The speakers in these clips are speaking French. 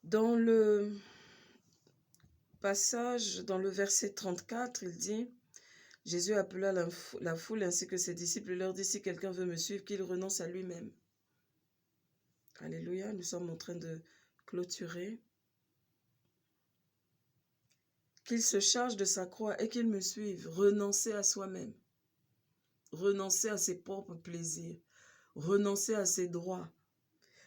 Dans le passage, dans le verset 34, il dit, Jésus appela la foule ainsi que ses disciples et leur dit, si quelqu'un veut me suivre, qu'il renonce à lui-même. Alléluia, nous sommes en train de clôturer. Qu'il se charge de sa croix et qu'il me suive, renoncer à soi-même, renoncer à ses propres plaisirs, renoncer à ses droits,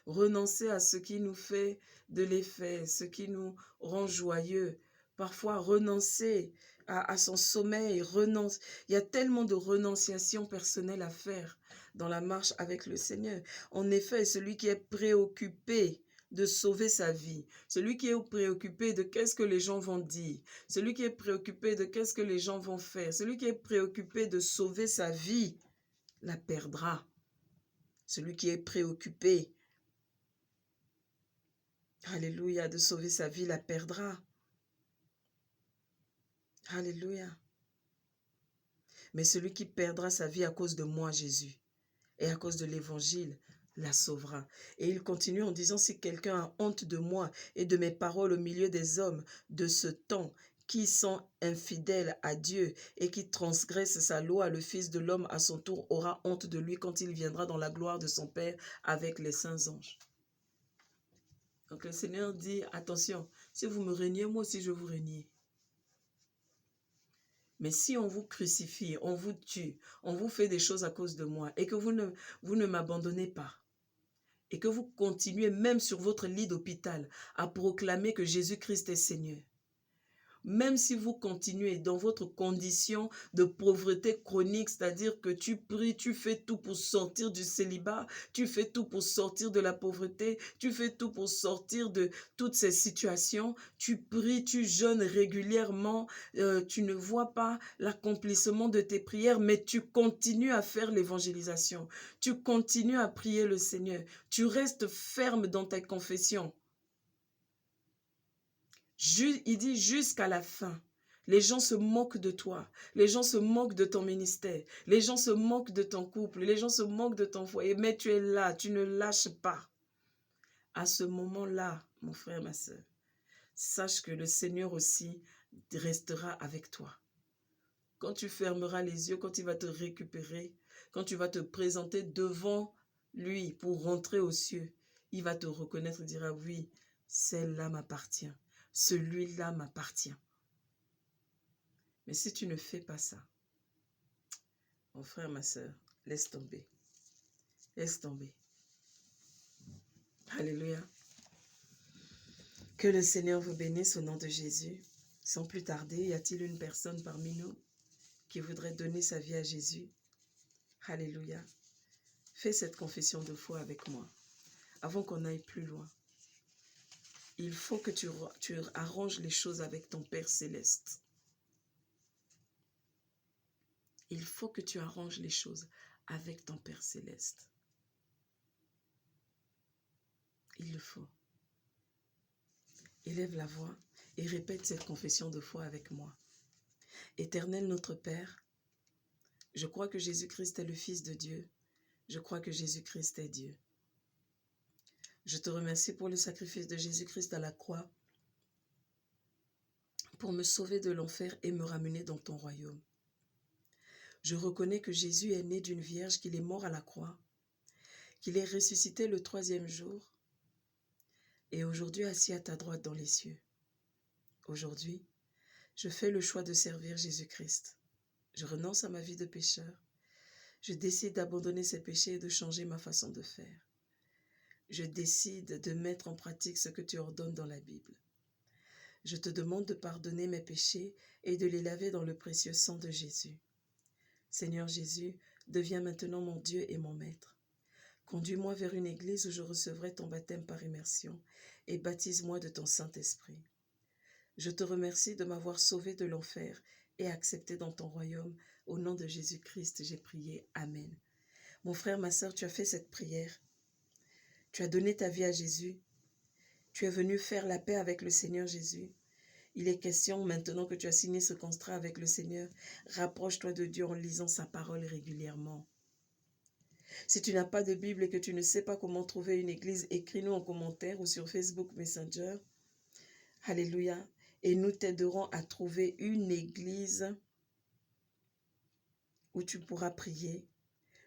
renoncer à ce qui nous fait de l'effet, ce qui nous rend joyeux, parfois renoncer à son sommeil, renonce. Il y a tellement de renonciations personnelles à faire dans la marche avec le Seigneur. En effet, celui qui est préoccupé de sauver sa vie, celui qui est préoccupé de qu'est-ce que les gens vont dire, celui qui est préoccupé de qu'est-ce que les gens vont faire, celui qui est préoccupé de sauver sa vie, la perdra. Celui qui est préoccupé, alléluia, de sauver sa vie, la perdra. Alléluia. Mais celui qui perdra sa vie à cause de moi, Jésus, et à cause de l'évangile, la sauvera. Et il continue en disant, si quelqu'un a honte de moi et de mes paroles au milieu des hommes de ce temps, qui sont infidèles à Dieu et qui transgressent sa loi, le Fils de l'homme à son tour aura honte de lui quand il viendra dans la gloire de son Père avec les saints anges. Donc le Seigneur dit, attention, si vous me reniez, moi aussi je vous renie. Mais si on vous crucifie, on vous tue, on vous fait des choses à cause de moi et que vous ne m'abandonnez pas et que vous continuez même sur votre lit d'hôpital à proclamer que Jésus-Christ est Seigneur, même si vous continuez dans votre condition de pauvreté chronique, c'est-à-dire que tu pries, tu fais tout pour sortir du célibat, tu fais tout pour sortir de la pauvreté, tu fais tout pour sortir de toutes ces situations, tu pries, tu jeûnes régulièrement, tu ne vois pas l'accomplissement de tes prières, mais tu continues à faire l'évangélisation, tu continues à prier le Seigneur, tu restes ferme dans ta confession. Il dit jusqu'à la fin. Les gens se moquent de toi. Les gens se moquent de ton ministère. Les gens se moquent de ton couple. Les gens se moquent de ton foyer. Mais tu es là. Tu ne lâches pas. À ce moment-là, mon frère, ma soeur, sache que le Seigneur aussi restera avec toi. Quand tu fermeras les yeux, quand il va te récupérer, quand tu vas te présenter devant lui pour rentrer aux cieux, il va te reconnaître et dira, oui, celle-là m'appartient. Celui-là m'appartient. Mais si tu ne fais pas ça, mon frère, ma soeur, laisse tomber. Laisse tomber. Alléluia. Que le Seigneur vous bénisse au nom de Jésus. Sans plus tarder, y a-t-il une personne parmi nous qui voudrait donner sa vie à Jésus? Alléluia. Fais cette confession de foi avec moi. Avant qu'on aille plus loin, il faut que tu arranges les choses avec ton Père Céleste. Il faut que tu arranges les choses avec ton Père Céleste. Il le faut. Élève la voix et répète cette confession de foi avec moi. Éternel notre Père, je crois que Jésus-Christ est le Fils de Dieu. Je crois que Jésus-Christ est Dieu. Je te remercie pour le sacrifice de Jésus-Christ à la croix, pour me sauver de l'enfer et me ramener dans ton royaume. Je reconnais que Jésus est né d'une vierge, qu'il est mort à la croix, qu'il est ressuscité le 3e jour et aujourd'hui assis à ta droite dans les cieux. Aujourd'hui, je fais le choix de servir Jésus-Christ. Je renonce à ma vie de pécheur. Je décide d'abandonner ces péchés et de changer ma façon de faire. Je décide de mettre en pratique ce que tu ordonnes dans la Bible. Je te demande de pardonner mes péchés et de les laver dans le précieux sang de Jésus. Seigneur Jésus, deviens maintenant mon Dieu et mon Maître. Conduis-moi vers une église où je recevrai ton baptême par immersion et baptise-moi de ton Saint-Esprit. Je te remercie de m'avoir sauvé de l'enfer et accepté dans ton royaume. Au nom de Jésus-Christ, j'ai prié. Amen. Mon frère, ma sœur, tu as fait cette prière. Tu as donné ta vie à Jésus. Tu es venu faire la paix avec le Seigneur Jésus. Il est question, maintenant que tu as signé ce contrat avec le Seigneur, rapproche-toi de Dieu en lisant sa parole régulièrement. Si tu n'as pas de Bible et que tu ne sais pas comment trouver une église, écris-nous en commentaire ou sur Facebook Messenger. Alléluia. Et nous t'aiderons à trouver une église où tu pourras prier.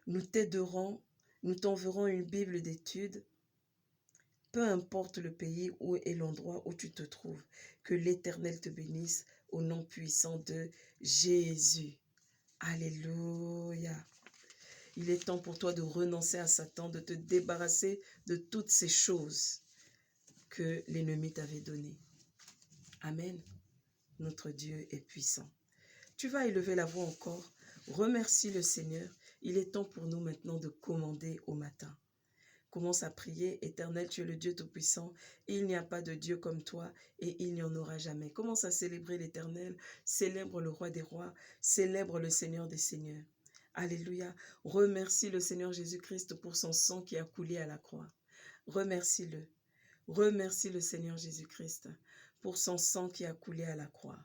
Nous t'aiderons, nous t'enverrons une Bible d'études. Peu importe le pays où est l'endroit où tu te trouves, que l'Éternel te bénisse au nom puissant de Jésus. Alléluia. Il est temps pour toi de renoncer à Satan, de te débarrasser de toutes ces choses que l'ennemi t'avait données. Amen. Notre Dieu est puissant. Tu vas élever la voix encore. Remercie le Seigneur. Il est temps pour nous maintenant de commander au matin. Commence à prier. Éternel, tu es le Dieu Tout-Puissant. Il n'y a pas de Dieu comme toi et il n'y en aura jamais. Commence à célébrer l'Éternel. Célèbre le Roi des Rois. Célèbre le Seigneur des Seigneurs. Alléluia. Remercie le Seigneur Jésus-Christ pour son sang qui a coulé à la croix. Remercie-le. Remercie le Seigneur Jésus-Christ pour son sang qui a coulé à la croix.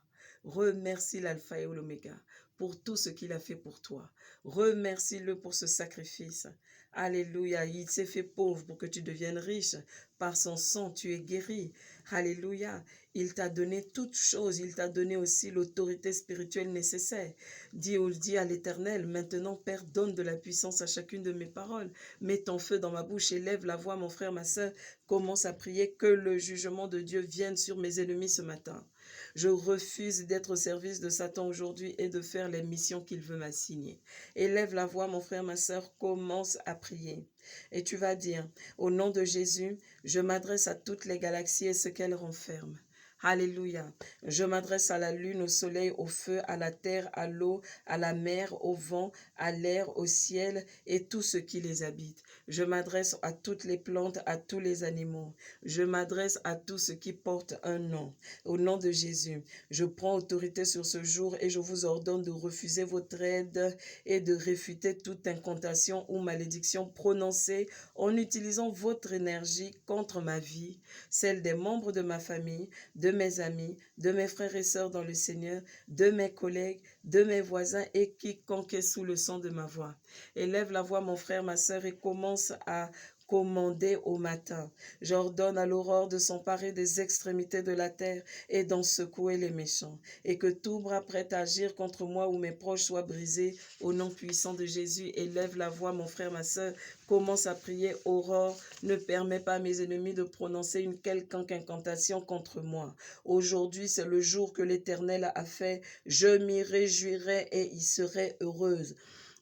Remercie l'alpha et l'oméga pour tout ce qu'il a fait pour toi. Remercie-le pour ce sacrifice. Alléluia, il s'est fait pauvre pour que tu deviennes riche. Par son sang, tu es guéri. Alléluia, il t'a donné toutes choses. Il t'a donné aussi l'autorité spirituelle nécessaire. Dis à l'Éternel, maintenant, Père, donne de la puissance à chacune de mes paroles. Mets ton feu dans ma bouche, élève la voix, mon frère, ma soeur. Commence à prier que le jugement de Dieu vienne sur mes ennemis ce matin. Je refuse d'être au service de Satan aujourd'hui et de faire les missions qu'il veut m'assigner. Élève la voix, mon frère, ma soeur, commence à prier. Et tu vas dire, au nom de Jésus, je m'adresse à toutes les galaxies et ce qu'elles renferment. Alléluia. Je m'adresse à la lune, au soleil, au feu, à la terre, à l'eau, à la mer, au vent, à l'air, au ciel et tout ce qui les habite. Je m'adresse à toutes les plantes, à tous les animaux. Je m'adresse à tout ce qui porte un nom. Au nom de Jésus, je prends autorité sur ce jour et je vous ordonne de refuser votre aide et de réfuter toute incantation ou malédiction prononcée en utilisant votre énergie contre ma vie, celle des membres de ma famille, de mes amis, de mes frères et sœurs dans le Seigneur, de mes collègues, de mes voisins et quiconque est sous le son de ma voix. Élève la voix, mon frère, ma sœur, et commence à commander au matin. J'ordonne à l'aurore de s'emparer des extrémités de la terre et d'en secouer les méchants, et que tout bras prêt à agir contre moi ou mes proches soit brisé au nom puissant de Jésus. Élève la voix, mon frère, ma sœur, commence à prier. Aurore, ne permets pas à mes ennemis de prononcer une quelconque incantation contre moi. Aujourd'hui, c'est le jour que l'Éternel a fait. Je m'y réjouirai et y serai heureuse.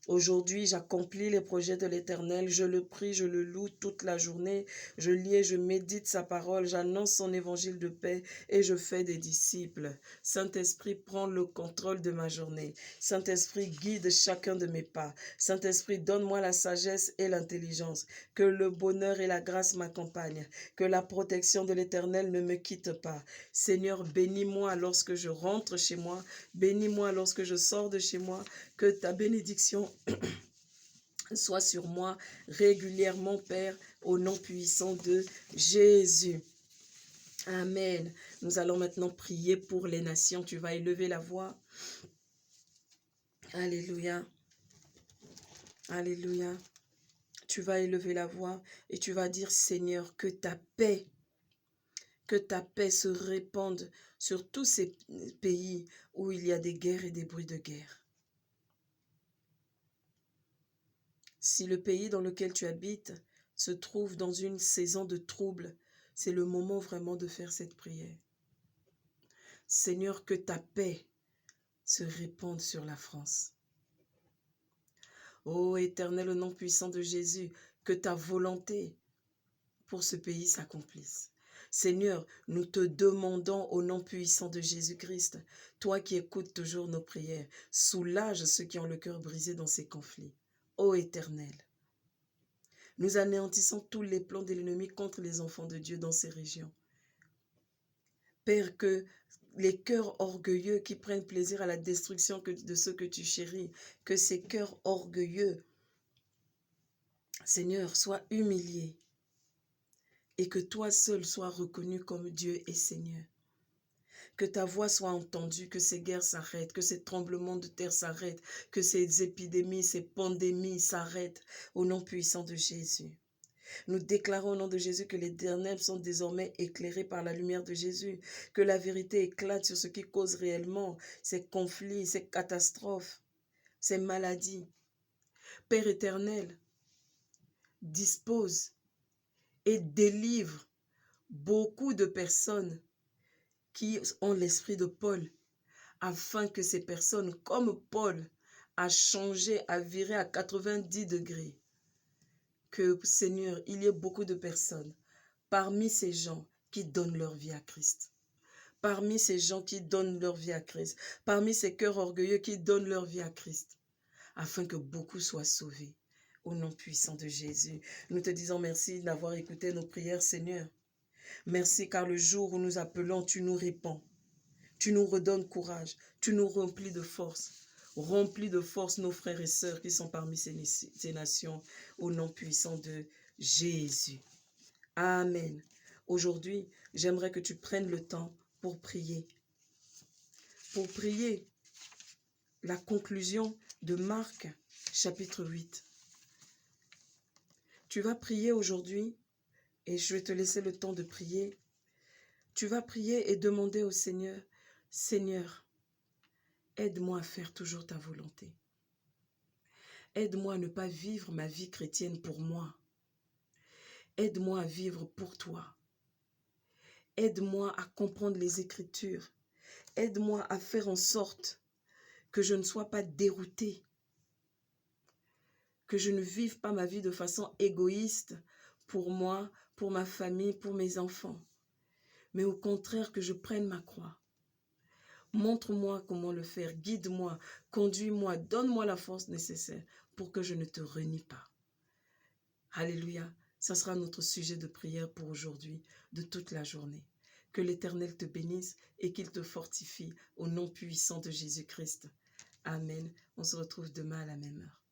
Aujourd'hui, j'accomplis les projets de l'Éternel, je le prie, je le loue toute la journée, je lis et je médite sa parole, j'annonce son évangile de paix et je fais des disciples. Saint-Esprit, prends le contrôle de ma journée. Saint-Esprit, guide chacun de mes pas. Saint-Esprit, donne-moi la sagesse et l'intelligence, que le bonheur et la grâce m'accompagnent, que la protection de l'Éternel ne me quitte pas. Seigneur, bénis-moi lorsque je rentre chez moi, bénis-moi lorsque je sors de chez moi, que ta bénédiction soit sur moi régulièrement, Père, au nom puissant de Jésus. Amen. Nous allons maintenant prier pour les nations. Tu vas élever la voix. Alléluia. Alléluia. Tu vas élever la voix et tu vas dire, Seigneur, que ta paix se répande sur tous ces pays où il y a des guerres et des bruits de guerre. Si le pays dans lequel tu habites se trouve dans une saison de trouble, c'est le moment vraiment de faire cette prière. Seigneur, que ta paix se répande sur la France. Ô Éternel, au nom puissant de Jésus, que ta volonté pour ce pays s'accomplisse. Seigneur, nous te demandons au nom puissant de Jésus-Christ, toi qui écoutes toujours nos prières, soulage ceux qui ont le cœur brisé dans ces conflits. Ô Éternel, nous anéantissons tous les plans de l'ennemi contre les enfants de Dieu dans ces régions. Père, que les cœurs orgueilleux qui prennent plaisir à la destruction de ceux que tu chéris, que ces cœurs orgueilleux, Seigneur, soient humiliés et que toi seul sois reconnu comme Dieu et Seigneur. Que ta voix soit entendue, que ces guerres s'arrêtent, que ces tremblements de terre s'arrêtent, que ces épidémies, ces pandémies s'arrêtent au nom puissant de Jésus. Nous déclarons au nom de Jésus que les ténèbres sont désormais éclairées par la lumière de Jésus, que la vérité éclate sur ce qui cause réellement ces conflits, ces catastrophes, ces maladies. Père éternel, dispose et délivre beaucoup de personnes qui ont l'esprit de Paul, afin que ces personnes, comme Paul, a changé, a viré à 90 degrés, que, Seigneur, il y ait beaucoup de personnes parmi ces gens qui donnent leur vie à Christ. Parmi ces gens qui donnent leur vie à Christ. Parmi ces cœurs orgueilleux qui donnent leur vie à Christ. Afin que beaucoup soient sauvés. Au nom puissant de Jésus. Nous te disons merci d'avoir écouté nos prières, Seigneur. Merci car le jour où nous appelons, tu nous réponds. Tu nous redonnes courage. Tu nous remplis de force. Remplis de force nos frères et sœurs qui sont parmi ces nations. Au nom puissant de Jésus. Amen. Aujourd'hui, j'aimerais que tu prennes le temps pour prier. Pour prier la conclusion de Marc, chapitre 8. Tu vas prier aujourd'hui, et je vais te laisser le temps de prier. Tu vas prier et demander au Seigneur, Seigneur, aide-moi à faire toujours ta volonté. Aide-moi à ne pas vivre ma vie chrétienne pour moi. Aide-moi à vivre pour toi. Aide-moi à comprendre les Écritures. Aide-moi à faire en sorte que je ne sois pas dérouté, que je ne vive pas ma vie de façon égoïste pour moi, pour ma famille, pour mes enfants, mais au contraire que je prenne ma croix. Montre-moi comment le faire, guide-moi, conduis-moi, donne-moi la force nécessaire pour que je ne te renie pas. Alléluia, ça sera notre sujet de prière pour aujourd'hui, de toute la journée. Que l'Éternel te bénisse et qu'il te fortifie au nom puissant de Jésus-Christ. Amen. On se retrouve demain à la même heure.